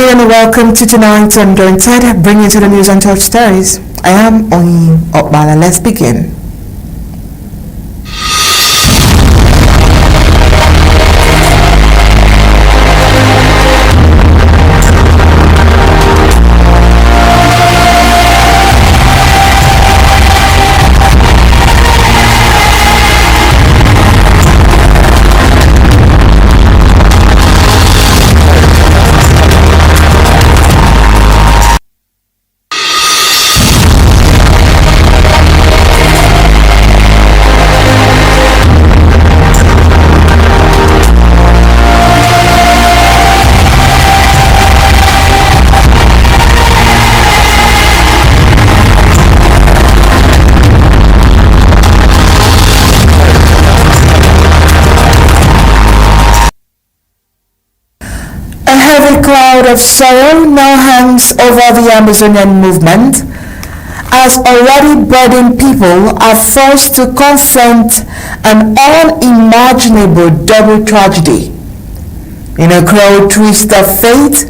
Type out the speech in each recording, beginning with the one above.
evening and welcome to tonight's Undaunted, bringing you to the news and touch stories. I am Oyin Okbala. Let's begin. A cloud of sorrow now hangs over the Ambazonian movement as already burdened people are forced to confront an unimaginable double tragedy. In a cruel twist of fate,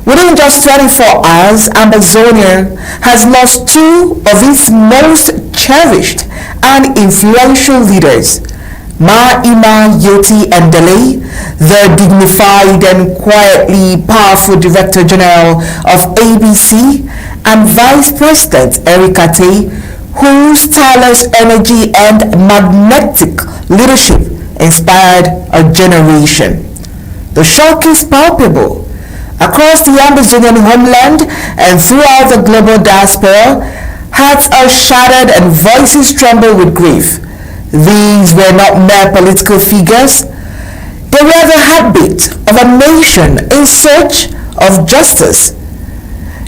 within just 24 hours, Ambazonia has lost two of its most cherished and influential leaders, Endeley, the dignified and quietly powerful Director General of ABC, and Vice President Ateh, whose tireless energy and magnetic leadership inspired a generation. The shock is palpable. Across the Ambazonian homeland and throughout the global diaspora, hearts are shattered and voices tremble with grief. These were not mere political figures. They were the heartbeat of a nation in search of justice.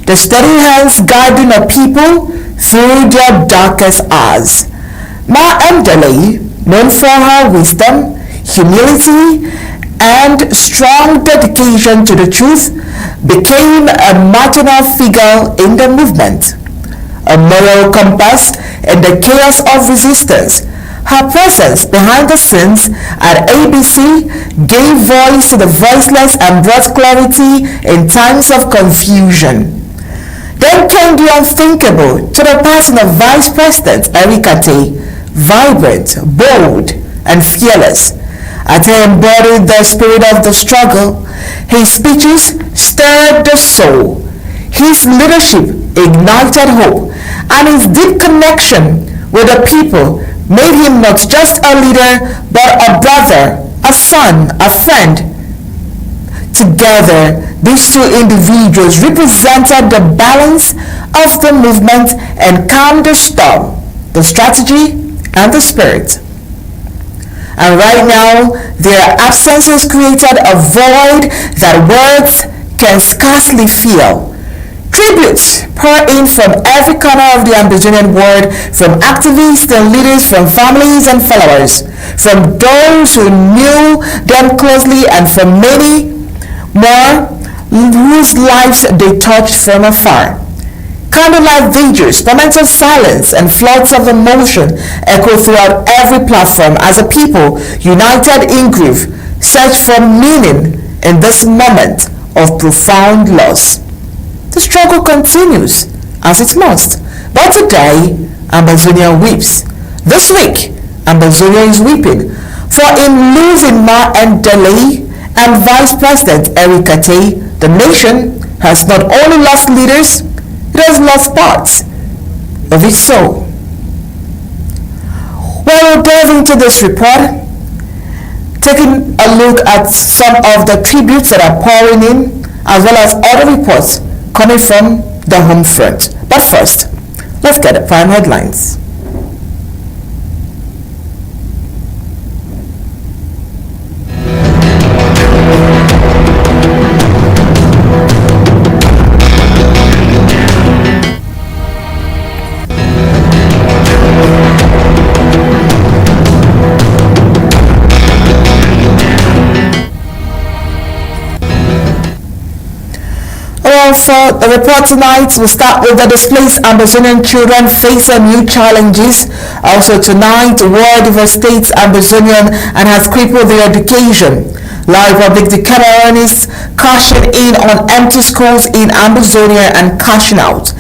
The steady hands guiding a people through their darkest hours. Endeley, known for her wisdom, humility, and strong dedication to the truth, became a marginal figure in the movement. A moral compass in the chaos of resistance. Her presence behind the scenes at ABC gave voice to the voiceless and brought clarity in times of confusion. Then came the unthinkable to the person of Vice President Ateh, vibrant, bold, and fearless. Ateh embodied the spirit of the struggle. His speeches stirred the soul. His leadership ignited hope, and his deep connection with the people made him not just a leader, but a brother, a son, a friend. Together, these two individuals represented the balance of the movement and calmed the storm, the strategy, and the spirit. And right now, their absence has created a void that words can scarcely fill. Tributes pour in from every corner of the Ambazonian world, from activists and leaders, from families and followers, from those who knew them closely, and from many more whose lives they touched from afar. Candlelight vigils, moments of silence, and floods of emotion echo throughout every platform as a people, united in grief, search for meaning in this moment of profound loss. The struggle continues, as it must. But today, Ambazonia weeps. This week, Ambazonia is weeping. For in losing Endeley and Vice President Ateh, the nation has not only lost leaders, it has lost parts of its soul. We'll delve into this report, taking a look at some of the tributes that are pouring in, as well as other reports coming from the home front. But first, let's get the prime headlines. For the report tonight, we'll start with the displaced Ambazonian children facing new challenges. Also tonight, war devastates Ambazonian and has crippled their education. La Republic the Cameroon is cashing in on empty schools in Ambazonia and cashing out.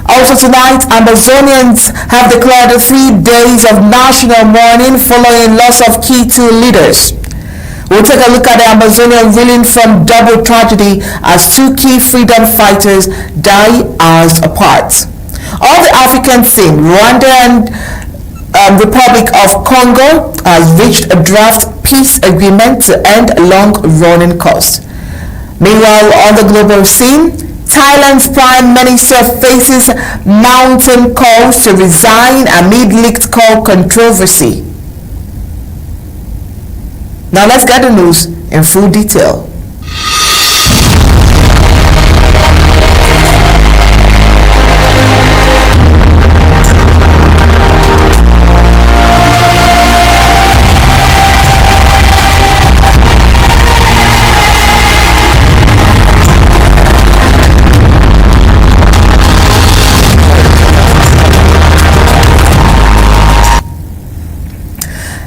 Also tonight, Ambazonians have declared 3 days of national mourning following loss of key 2 leaders. We'll take a look at the Ambazonian reeling from double tragedy as 2 key freedom fighters die hours apart. On the African scene, Rwanda and Republic of Congo has reached a draft peace agreement to end long-running costs. Meanwhile, on the global scene, Thailand's Prime Minister faces mounting calls to resign amid leaked call controversy. Now let's get the news in full detail.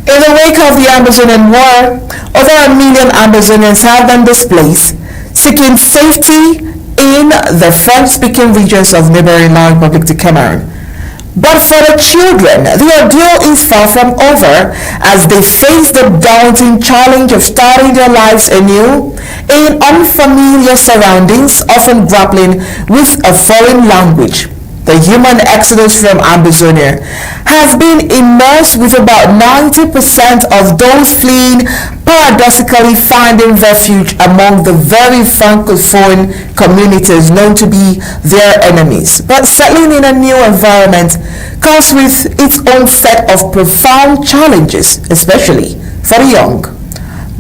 In the wake of the Ambazonian war, over 1 million Ambazonians have been displaced, seeking safety in the French-speaking regions of neighboring La Republic de Cameroon. But for the children, the ordeal is far from over as they face the daunting challenge of starting their lives anew in unfamiliar surroundings, often grappling with a foreign language. The human exodus from Ambazonia has been immersed, with about 90% of those fleeing paradoxically finding refuge among the very francophone communities known to be their enemies. But settling in a new environment comes with its own set of profound challenges, especially for the young.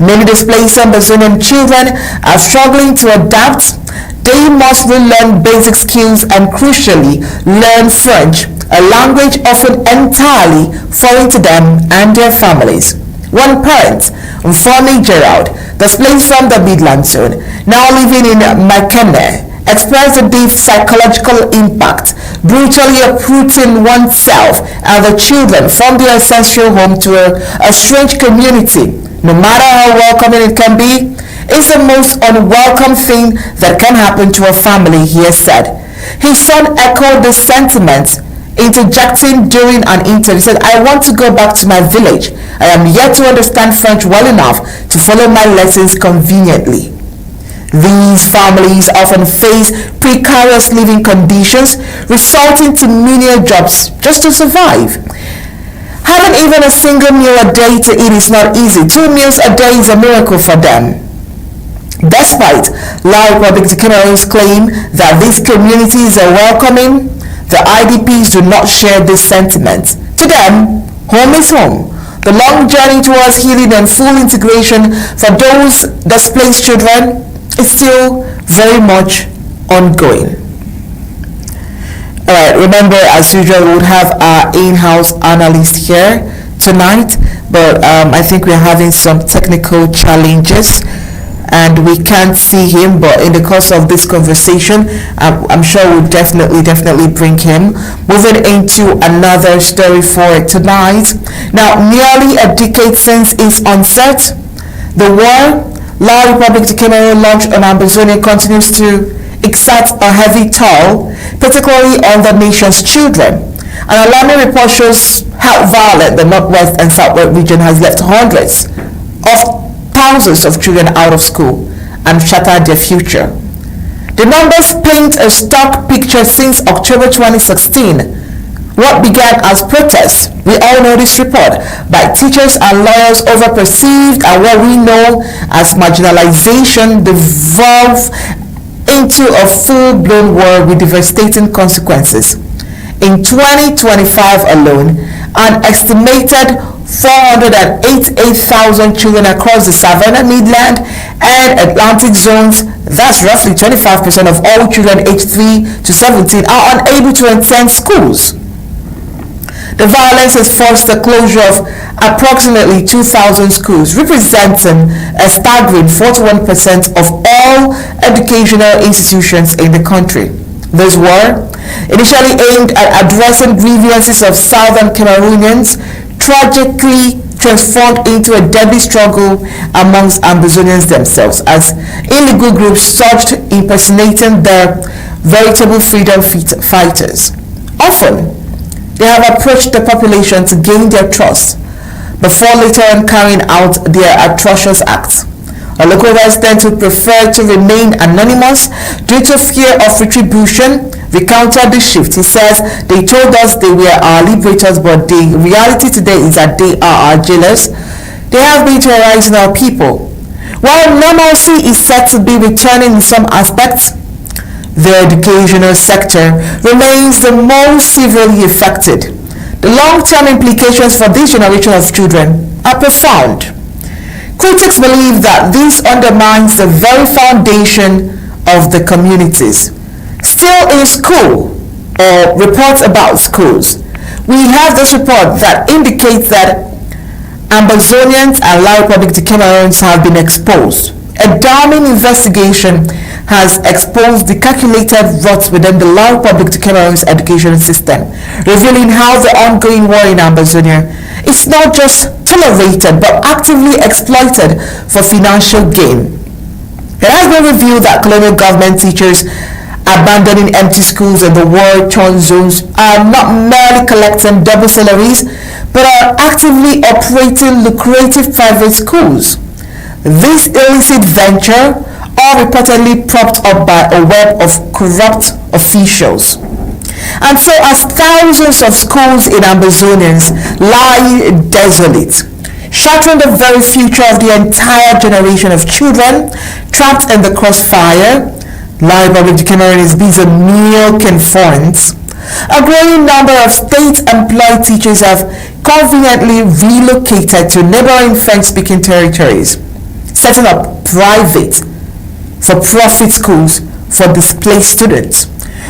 Many displaced Ambazonian children are struggling to adapt. They must relearn basic skills and, crucially, learn French, a language often entirely foreign to them and their families. One parent, Mourning Gerald, displaced from the Midland zone, now living in Makene, expressed the deep psychological impact, brutally uprooting oneself and the children from their ancestral home to a strange community. No matter how welcoming it can be, it's the most unwelcome thing that can happen to a family, he has said. His son echoed this sentiment, interjecting during an interview. He said, "I want to go back to my village. I am yet to understand French well enough to follow my lessons conveniently." These families often face precarious living conditions, resulting to menial jobs just to survive. Having even a single meal a day to eat is not easy. 2 meals a day is a miracle for them. Despite La Republic de Cameroon's claim that these communities are welcoming, the IDPs do not share this sentiment. To them, home is home. The long journey towards healing and full integration for those displaced children is still very much ongoing. Alright, remember, as usual, we would have our in-house analyst here tonight, but I think we're having some technical challenges and we can't see him, but in the course of this conversation, I'm sure we'll definitely bring him. Moving into another story for tonight. Now, nearly a decade since its onset, the war La Republic de Cameroon launched on Ambazonia continues to exert a heavy toll, particularly on the nation's children. An alarming report shows how violent the northwest and southwest region has left hundreds of thousands of children out of school and shattered their future. The numbers paint a stark picture since October 2016. What began as protests, we all know this report, by teachers and lawyers over perceived and what we know as marginalization devolved into a full-blown war with devastating consequences. In 2025 alone, an estimated 488,000 children across the Savannah, Midland, and Atlantic zones, that's roughly 25% of all children aged 3 to 17, are unable to attend schools. The violence has forced the closure of approximately 2,000 schools, representing a staggering 41% of all educational institutions in the country. This war, initially aimed at addressing grievances of southern Cameroonians, tragically transformed into a deadly struggle amongst Ambazonians themselves as illegal groups surged, impersonating their veritable freedom fighters. Often, they have approached the population to gain their trust before later on carrying out their atrocious acts. A local resident who preferred to remain anonymous due to fear of retribution recounted the shift. He says, "They told us they were our liberators, but the reality today is that they are our jailers. They have been terrorizing our people." While normalcy is said to be returning in some aspects, the educational sector remains the most severely affected. The long-term implications for this generation of children are profound. Critics believe that this undermines the very foundation of the communities. Still in school, or reports about schools, we have this report that indicates that Ambazonians and La Republic de Cameroons have been exposed. A damning investigation has exposed the calculated rot within the La Republic de Cameroon's education system, revealing how the ongoing war in Ambazonia is not just tolerated but actively exploited for financial gain. It has been revealed that colonial government teachers abandoning empty schools in the war-torn zones are not merely collecting double salaries but are actively operating lucrative private schools. This illicit venture, all reportedly propped up by a web of corrupt officials. And so as thousands of schools in Ambazonians lie desolate, shattering the very future of the entire generation of children trapped in the crossfire, La Republic de Cameroon is busy milking funds. A growing number of state-employed teachers have conveniently relocated to neighboring French-speaking territories, setting up private for-profit schools for displaced students.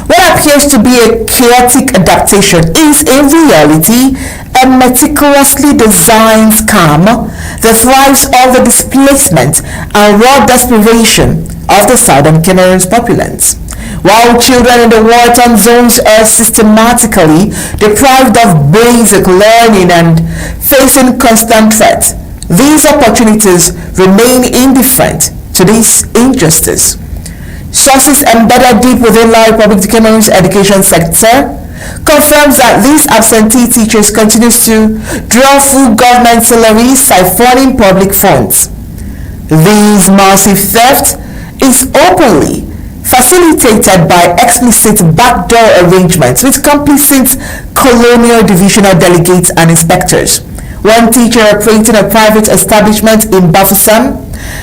What appears to be a chaotic adaptation is in reality a meticulously designed scam that thrives on the displacement and raw desperation of the southern Cameroon's populace. While children in the war-torn zones are systematically deprived of basic learning and facing constant threat, these opportunities remain indifferent to this injustice. Sources embedded deep within La Republic de Cameroon's education sector confirms that these absentee teachers continue to draw full government salaries, siphoning public funds. This massive theft is openly facilitated by explicit backdoor arrangements with complicit colonial divisional delegates and inspectors. One teacher operating a private establishment in Bafoussam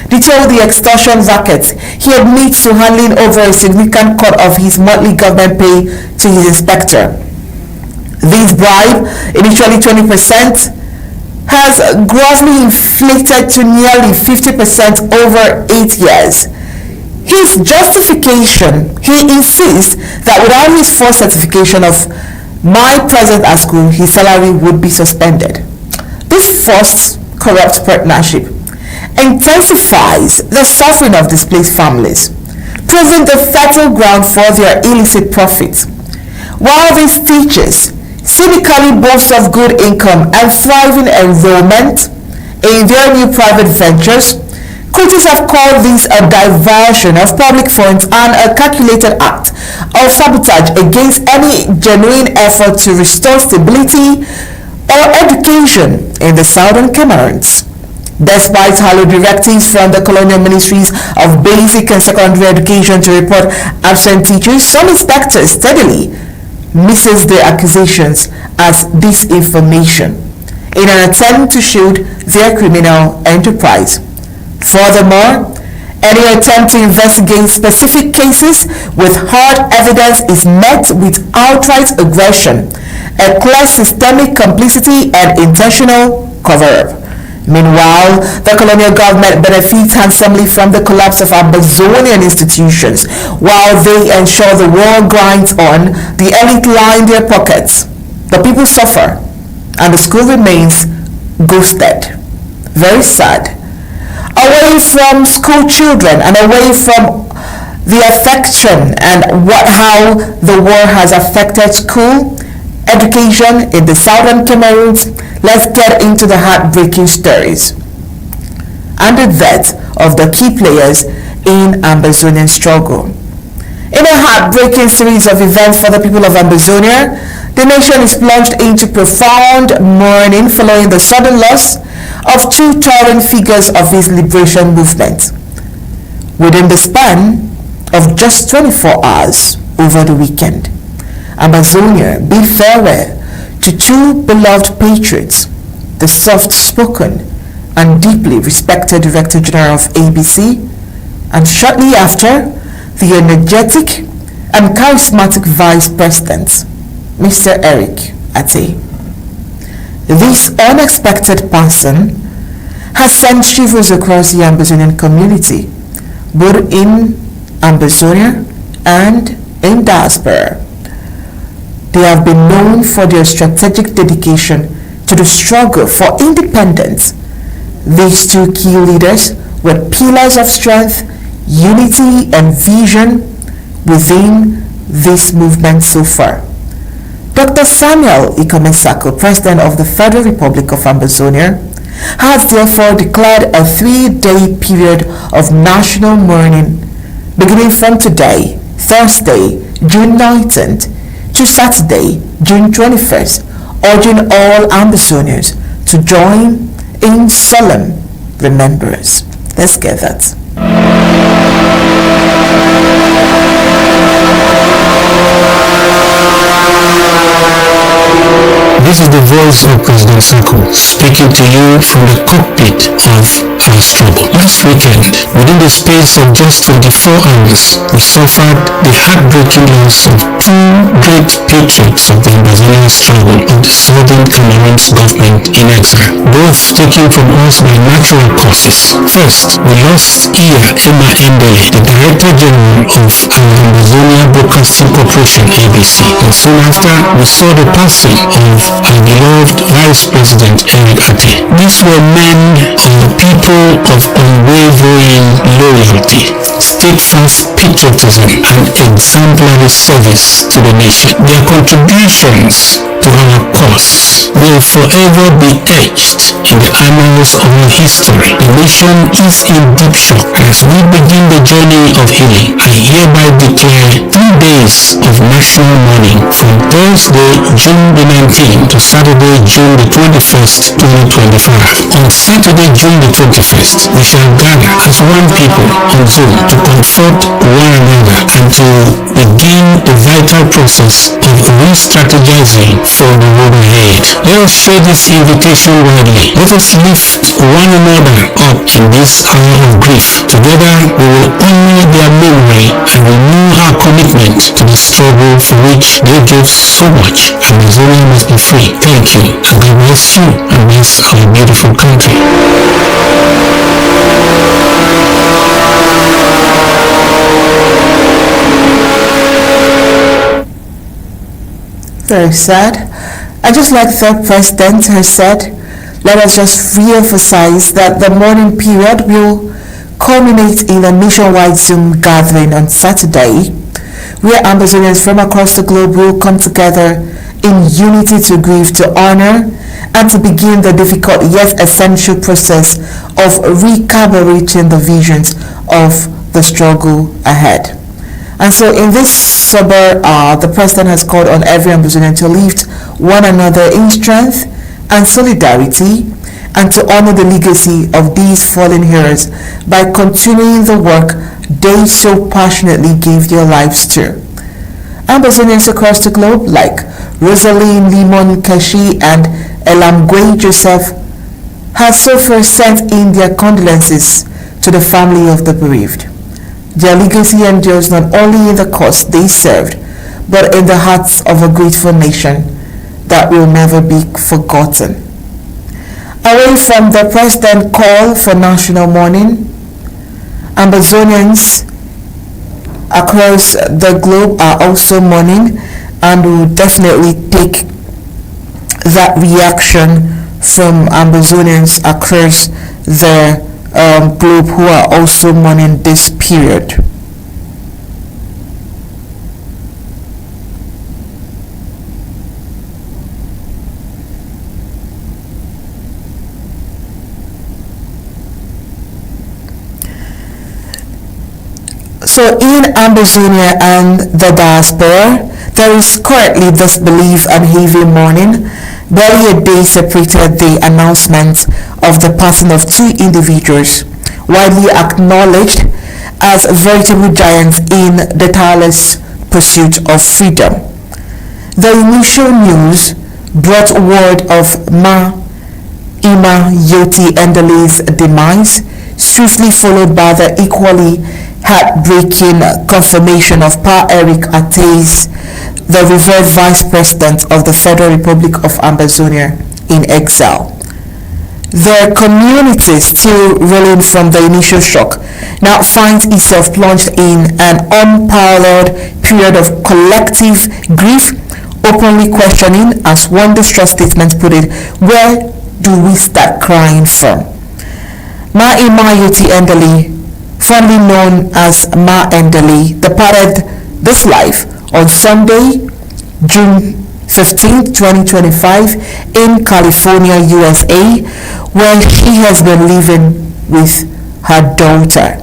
detailed the extortion racket he admits to handling over a significant cut of his monthly government pay to his inspector. This bribe, initially 20%, has grossly inflated to nearly 50% over 8 years. His justification, he insists that without his full certification of my presence at school, his salary would be suspended. This forced corrupt partnership intensifies the suffering of displaced families, proving the fertile ground for their illicit profits. While these teachers cynically boast of good income and thriving enrollment in their new private ventures, critics have called this a diversion of public funds and a calculated act of sabotage against any genuine effort to restore stability or education in the southern Cameroons. Despite hollow directives from the colonial ministries of basic and secondary education to report absent teachers, some inspectors steadily misses the accusations as disinformation in an attempt to shield their criminal enterprise. Furthermore, any attempt to investigate specific cases with hard evidence is met with outright aggression, a clear systemic complicity and intentional cover-up. Meanwhile, the colonial government benefits handsomely from the collapse of Ambazonian institutions, while they ensure the war grinds on, the elite line their pockets. The people suffer, and the school remains ghosted. Very sad. Away from school children and away from the affection and how the war has affected school education in the southern Cameroons, let's get into the heartbreaking stories and the death of the key players in Ambazonian struggle. In a heartbreaking series of events for the people of Ambazonia, the nation is plunged into profound mourning following the sudden loss of two towering figures of its liberation movement within the span of just 24 hours over the weekend. Ambazonia bid farewell to two beloved patriots, the soft-spoken and deeply respected Director General of ABC, and shortly after, the energetic and charismatic Vice President, Mr. Ateh. This unexpected person has sent shivers across the Ambazonian community, both in Ambazonia and in diaspora. They have been known for their strategic dedication to the struggle for independence. These two key leaders were pillars of strength, unity, and vision within this movement so far. Dr. Samuel Ikomesako, President of the Federal Republic of Ambazonia, has therefore declared a 3-day period of national mourning beginning from today, Thursday, June 19th, to Saturday, June 21st, urging all Ambazonians to join in solemn remembrance. Let's get that. This is the voice of President Sako speaking to you from the cockpit of our struggle. Last weekend, within the space of just 24 hours, we suffered the heartbreaking loss of two great patriots of the Ambazonian struggle of the Southern Cameroon's government in exile, both taken from us by natural causes. First, we lost Endeley, the Director General of Ambazonia Broadcasting Corporation (ABC), and soon after, we saw the passing of our beloved Vice President Ateh. These were men and people of unwavering loyalty, steadfast patriotism, and exemplary service to the nation. Their contributions to our cause will forever be etched in the annals of our history. The nation is in deep shock. As we begin the journey of healing, I hereby declare 3 days of national mourning from Thursday, June the 19th to Saturday, June the 21st, 2025. On Saturday, June the 21st, we shall gather as one people on Zoom to comfort one another and to begin the vital process of re-strategizing for the road ahead. Let us share this invitation widely. Let us lift one another up in this hour of grief. Together we will honor their memory and renew our commitment to the struggle for which they gave so much. Ambazonia must be free. Thank you, and God bless you and bless our beautiful country. Very sad. I just like the President has said, let us just re-emphasize that the mourning period will culminate in a nationwide Zoom gathering on Saturday, where Ambazonians from across the globe will come together in unity to grieve, to honor, and to begin the difficult yet essential process of recalibrating the visions of the struggle ahead. And so in this sober hour, the President has called on every Ambazonian to lift one another in strength and solidarity, and to honor the legacy of these fallen heroes by continuing the work they so passionately gave their lives to. Ambazonians across the globe like Rosaline Limon Kashi and Elamgwe Joseph have so far sent in their condolences to the family of the bereaved. Their legacy endures not only in the cause they served, but in the hearts of a grateful nation that will never be forgotten. Away from the President's call for national mourning, Ambazonians across the globe are also mourning and will definitely take that reaction from Ambazonians across the globe who are also mourning this period. So in Ambazonia and the diaspora, there is currently this belief and heavy mourning. Barely a day separated the announcement of the passing of two individuals widely acknowledged as veritable giants in the tireless pursuit of freedom. The initial news brought word of Endeley's demise, swiftly followed by the equally heartbreaking confirmation of Pa Eric Ateh, the revered Vice President of the Federal Republic of Ambazonia, in exile. The community, still reeling from the initial shock, now finds itself plunged in an unparalleled period of collective grief, openly questioning, as one distress statement put it, where do we start crying from? Endeley, fondly known as Ma Endeley, departed this life on Sunday, June 15, 2025, in California, USA, where she has been living with her daughter.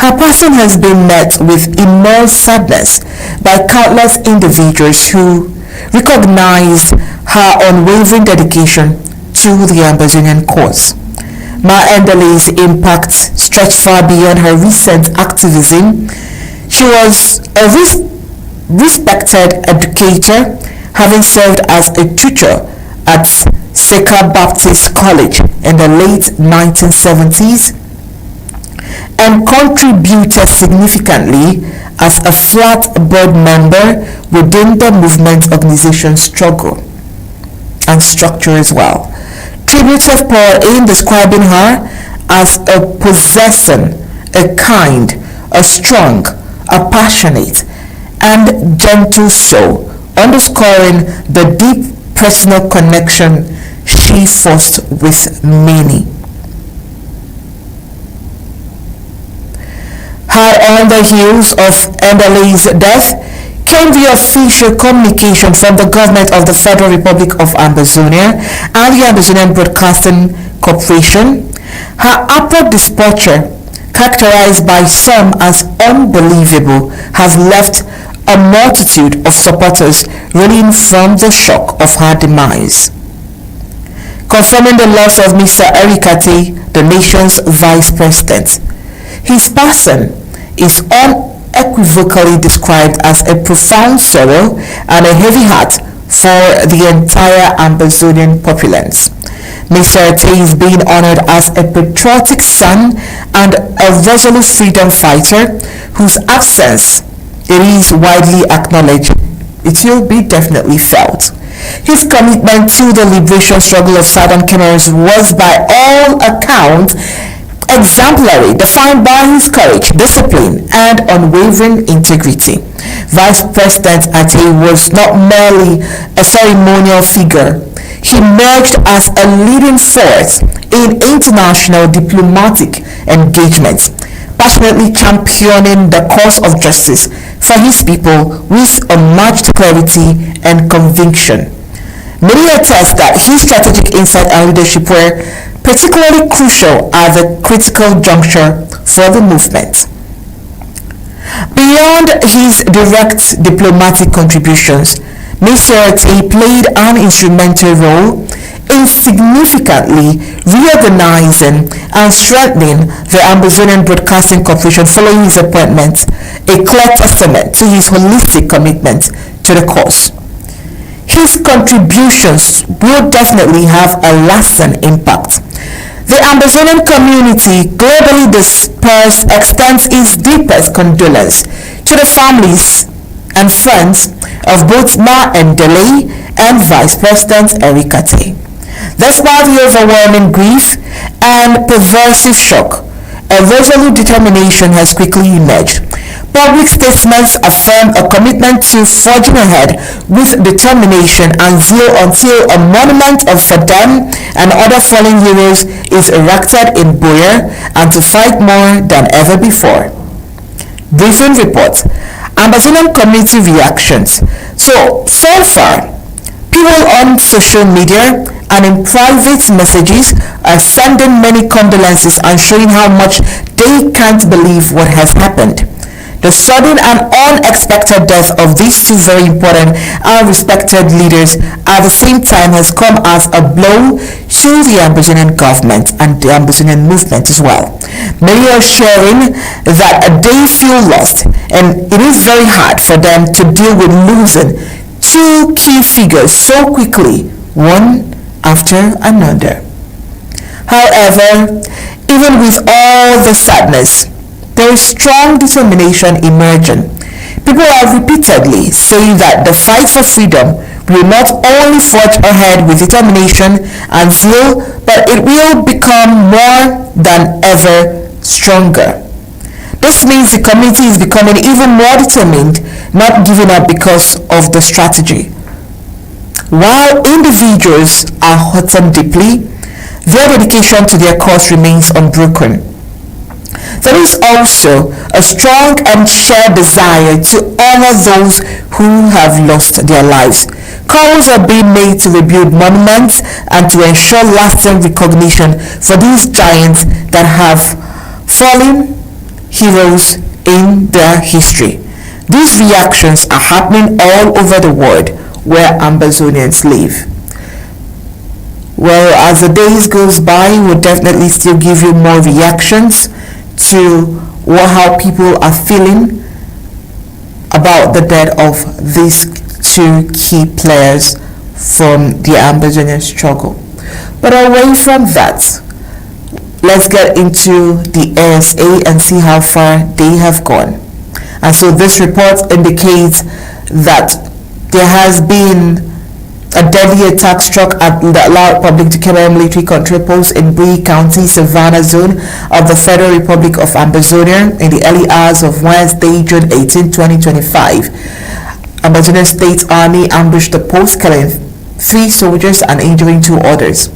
Her passing has been met with immense sadness by countless individuals who recognized her unwavering dedication to the Ambazonian cause. Ma Endeley's impact stretched far beyond her recent activism. She was a respected educator, having served as a tutor at Seka Baptist College in the late 1970s, and contributed significantly as a flat board member within the movement organization struggle and structure as well. Tributes have poured in describing her as a possessing, a kind, a strong, a passionate, and gentle soul, underscoring the deep personal connection she forged with many. Hard on the heels of Endeley's death came the official communication from the government of the Federal Republic of Ambazonia and the Ambazonian Broadcasting Corporation. Her abrupt departure, characterized by some as unbelievable, has left a multitude of supporters reeling from the shock of her demise. Confirming the loss of Mr. Eric Ateh, the nation's Vice President, his passing is unequivocally described as a profound sorrow and a heavy heart for the entire Ambazonian populace. Mr. Ateh is being honored as a patriotic son and a resolute freedom fighter whose absence, it is widely acknowledged, it will be definitely felt. His commitment to the liberation struggle of Southern Cameroon was by all accounts exemplary, defined by his courage, discipline, and unwavering integrity. Vice President Ateh was not merely a ceremonial figure. He emerged as a leading force in international diplomatic engagements, passionately championing the cause of justice for his people with unmatched clarity and conviction. Many attest that his strategic insight and leadership were particularly crucial at the critical juncture for the movement. Beyond his direct diplomatic contributions, Mr. Ateh played an instrumental role in significantly reorganizing and strengthening the Ambazonian Broadcasting Corporation following his appointment, a clear testament to his holistic commitment to the cause. His contributions will definitely have a lasting impact. The Ambazonian community, globally dispersed, extends its deepest condolence to the families and friends of both Ma Endeley and Vice President Eric Ateh. Despite the overwhelming grief and pervasive shock, a resolute determination has quickly emerged. Public statements affirm a commitment to forging ahead with determination and zeal until a monument for them and other fallen heroes is erected in Buea, and to fight more than ever before. Briefing report. Ambazonian community reactions. So far, people on social media and in private messages are sending many condolences and showing how much they can't believe what has happened. The sudden and unexpected death of these two very important and respected leaders at the same time has come as a blow to the Ambazonian government and the Ambazonian movement as well. Many are sharing that they feel lost, and it is very hard for them to deal with losing two key figures so quickly, one after another. However, even with all the sadness, there is strong determination emerging. People are repeatedly saying that the fight for freedom will not only forge ahead with determination and zeal, but it will become more than ever stronger. This means the community is becoming even more determined, not giving up because of the strategy. While individuals are hurting deeply, their dedication to their cause remains unbroken. There is also a strong and shared desire to honor those who have lost their lives. Calls are being made to rebuild monuments and to ensure lasting recognition for these giants that have fallen heroes in their history. These reactions are happening all over the world where Ambazonians live. Well, as the days goes by, we'll definitely still give you more reactions to how people are feeling about the death of these two key players from the Ambazonian struggle. But away from that, let's get into the ASA and see how far they have gone. And so this report indicates that there has been a deadly attack struck at the Republic of Cameroon military control post in Bui County, Savannah Zone of the Federal Republic of Ambazonia in the early hours of Wednesday, June 18, 2025. Ambazonian State Army ambushed the post, killing 3 soldiers and injuring 2 others.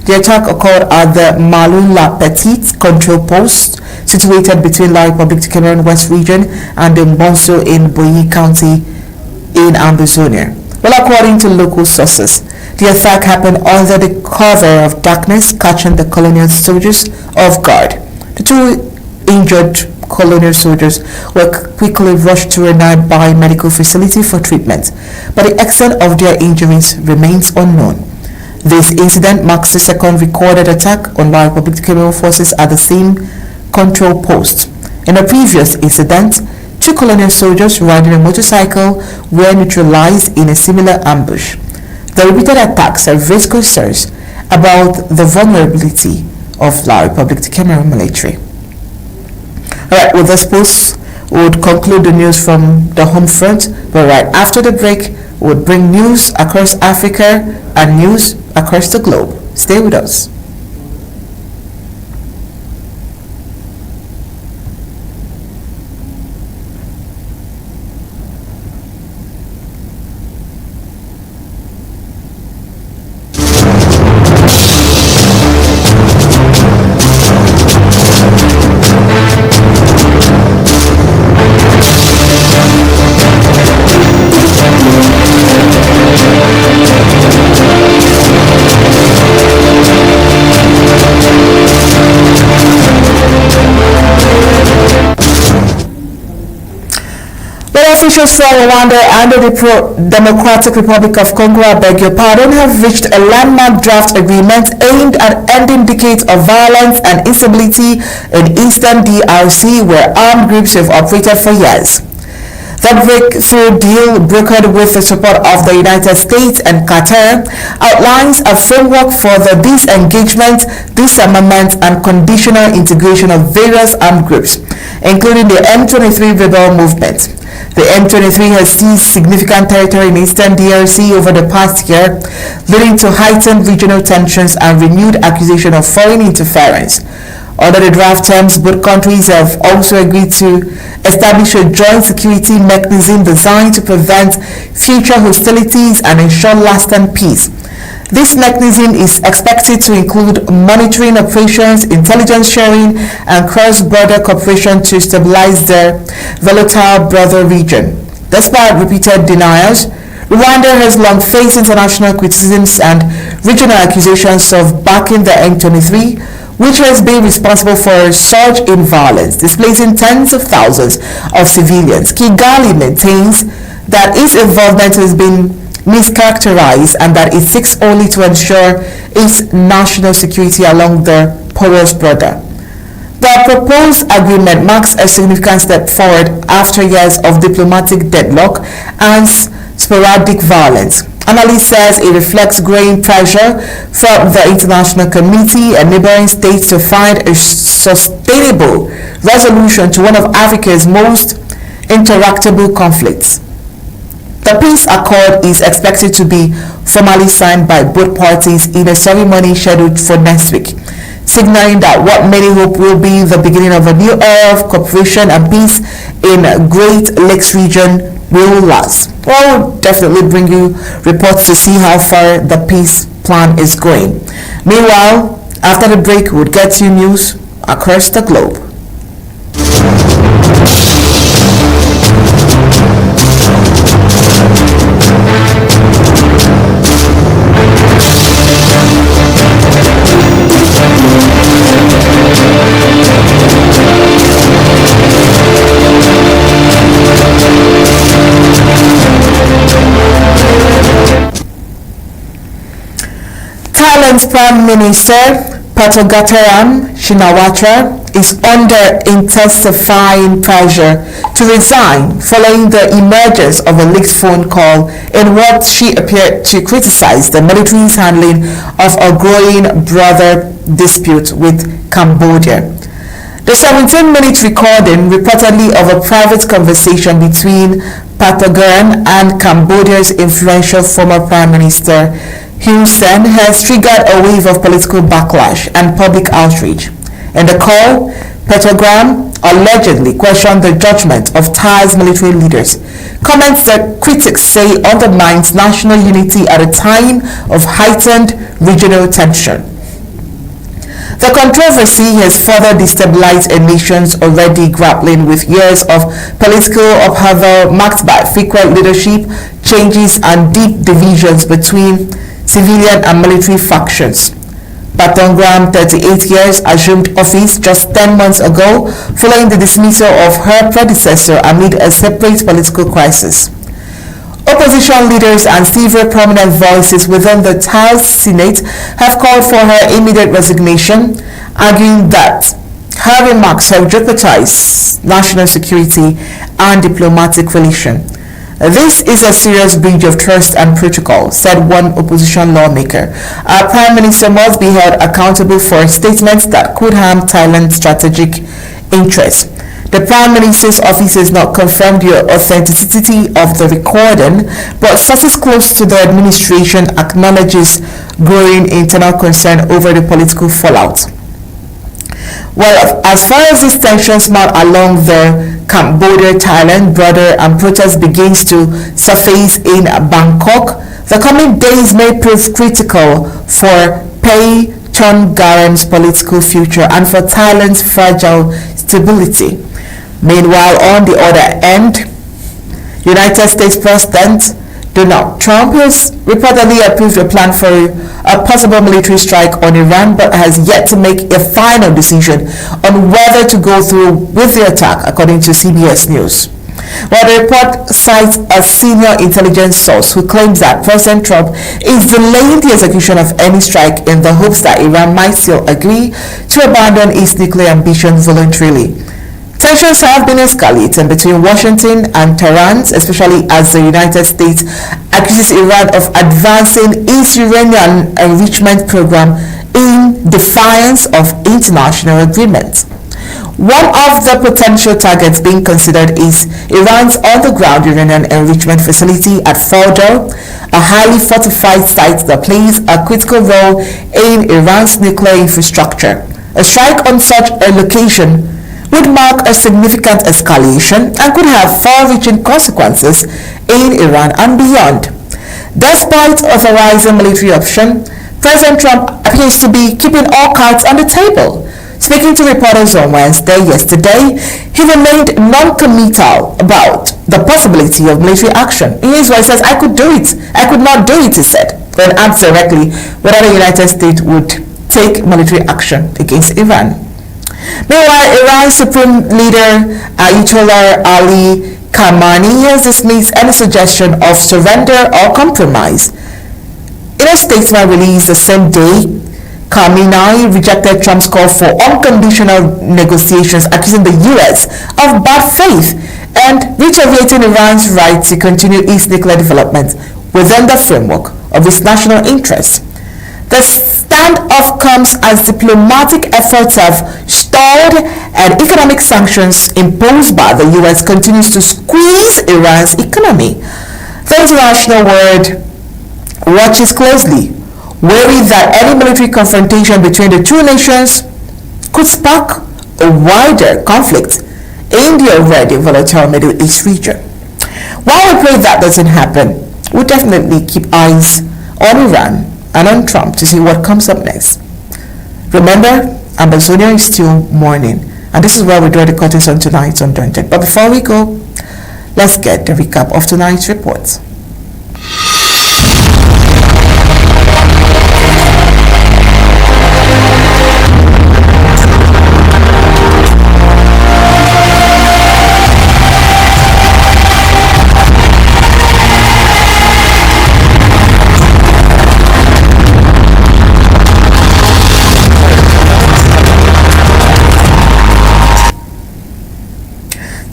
The attack occurred at the Malun La Petite control post, situated between La Republic of Cameroon West region and the Mbonso in Bui County in Ambazonia. Well, according to local sources, the attack happened under the cover of darkness, catching the colonial soldiers off guard. The 2 injured colonial soldiers were quickly rushed to a nearby medical facility for treatment, but the extent of their injuries remains unknown. This incident marks the second recorded attack on the Republic of Cameroon forces at the same control post. In a previous incident, 2 colonial soldiers riding a motorcycle were neutralized in a similar ambush. The repeated attacks have raised concerns about the vulnerability of the Republic of Cameroon military. Alright, with this post, we would conclude the news from the home front, but right after the break, we would bring news across Africa and news across the globe. Stay with us. Officials from Rwanda and the Democratic Republic of Congo, I beg your pardon, have reached a landmark draft agreement aimed at ending decades of violence and instability in eastern DRC, where armed groups have operated for years. The breakthrough deal, brokered with the support of the United States and Qatar, outlines a framework for the disengagement, disarmament, and conditional integration of various armed groups, including the M23 rebel movement. The M23 has seized significant territory in eastern DRC over the past year, leading to heightened regional tensions and renewed accusation of foreign interference. Under the draft terms, both countries have also agreed to establish a joint security mechanism designed to prevent future hostilities and ensure lasting peace. This mechanism is expected to include monitoring operations, intelligence sharing, and cross-border cooperation to stabilize the volatile border region. Despite repeated denials, Rwanda has long faced international criticisms and regional accusations of backing the M23, which has been responsible for a surge in violence, displacing tens of thousands of civilians. Kigali maintains that its involvement has been mischaracterized and that it seeks only to ensure its national security along the porous border. The proposed agreement marks a significant step forward after years of diplomatic deadlock and sporadic violence. Analyst says it reflects growing pressure from the international community and neighboring states to find a sustainable resolution to one of Africa's most interactable conflicts. The peace accord is expected to be formally signed by both parties in a ceremony scheduled for next week, signaling that what many hope will be the beginning of a new era of cooperation and peace in Great Lakes region will last. Well, we'll definitely bring you reports to see how far the peace plan is going. Meanwhile, after the break, we'll get you news across the globe. Thailand's Prime Minister Patongataram Shinawatra is under intensifying pressure to resign following the emergence of a leaked phone call in what she appeared to criticize the military's handling of a growing border dispute with Cambodia. The 17-minute recording, reportedly of a private conversation between Patongataram and Cambodia's influential former Prime Minister Hun Sen, has triggered a wave of political backlash and public outrage. In the call, Patongataram allegedly questioned the judgment of Thai's military leaders, comments that critics say undermines national unity at a time of heightened regional tension. The controversy has further destabilized a nation's already grappling with years of political upheaval marked by frequent leadership changes and deep divisions between civilian and military factions. Patongataram, 38 years, assumed office just 10 months ago following the dismissal of her predecessor amid a separate political crisis. Opposition leaders and several prominent voices within the Thai Senate have called for her immediate resignation, arguing that her remarks have jeopardized national security and diplomatic relations. This is a serious breach of trust and protocol, said one opposition lawmaker. Our Prime Minister must be held accountable for statements that could harm Thailand's strategic interests. The Prime Minister's office has not confirmed the authenticity of the recording, but sources close to the administration acknowledges growing internal concern over the political fallout. Well, as far as these tensions mount along the Cambodia-Thailand border and protest begins to surface in Bangkok, the coming days may prove critical for Patongataram's political future and for Thailand's fragile stability. Meanwhile, on the other end, United States President Donald Trump has reportedly approved a plan for a possible military strike on Iran, but has yet to make a final decision on whether to go through with the attack, according to CBS News. While the report cites a senior intelligence source who claims that President Trump is delaying the execution of any strike in the hopes that Iran might still agree to abandon its nuclear ambitions voluntarily. Tensions have been escalating between Washington and Tehran, especially as the United States accuses Iran of advancing its uranium enrichment program in defiance of international agreements. One of the potential targets being considered is Iran's underground uranium enrichment facility at Fordow, a highly fortified site that plays a critical role in Iran's nuclear infrastructure. A strike on such a location would mark a significant escalation and could have far-reaching consequences in Iran and beyond. Despite authorizing military option, President Trump appears to be keeping all cards on the table. Speaking to reporters on Wednesday yesterday, he remained non-committal about the possibility of military action. In his words, he says, I could do it. I could not do it, he said. When asked directly whether the United States would take military action against Iran. Meanwhile, Iran's Supreme Leader Ayatollah Ali Khamenei has dismissed any suggestion of surrender or compromise. In a statement released the same day, Khamenei rejected Trump's call for unconditional negotiations, accusing the U.S. of bad faith and reiterating Iran's right to continue its nuclear development within the framework of its national interests. The standoff comes as diplomatic efforts have stalled and economic sanctions imposed by the U.S. continues to squeeze Iran's economy. The international world watches closely, worried that any military confrontation between the two nations could spark a wider conflict in the already volatile Middle East region. While we pray that doesn't happen, we'll definitely keep eyes on Iran and on Trump to see what comes up next. Remember, Ambazonia is still mourning, and this is where we draw the curtains on tonight's Undaunted. But before we go, let's get the recap of tonight's reports.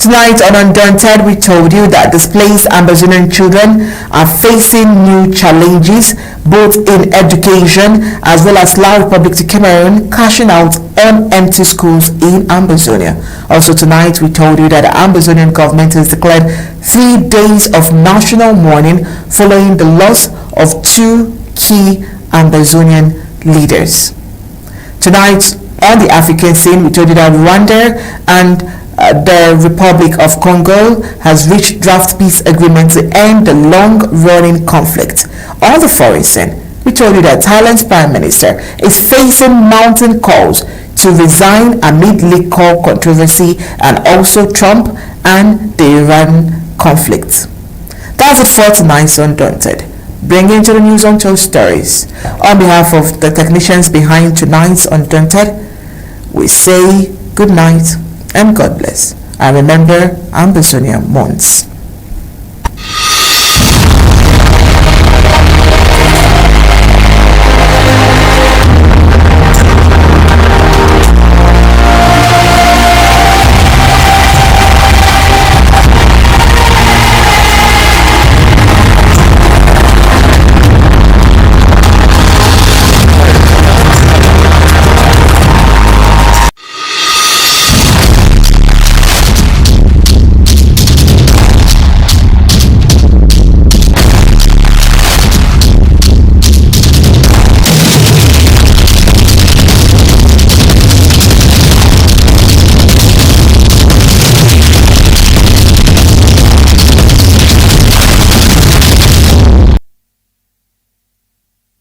Tonight on Undaunted, we told you that displaced Ambazonian children are facing new challenges both in education as well as La Republic to Cameroon cashing out on empty schools in Ambazonia. Also tonight, we told you that the Ambazonian government has declared 3 days of national mourning following the loss of 2 key Ambazonian leaders. Tonight on the African scene, we told you that Rwanda and the Republic of Congo has reached draft peace agreement to end the long-running conflict. On the foreign scene, we told you that Thailand's Prime Minister is facing mounting calls to resign amid liquor controversy and also Trump and the Iran conflict. That's it for tonight's Undaunted. Bringing to the news untold stories. On behalf of the technicians behind tonight's Undaunted, we say good night and God bless. And remember, Ambazonia mourns.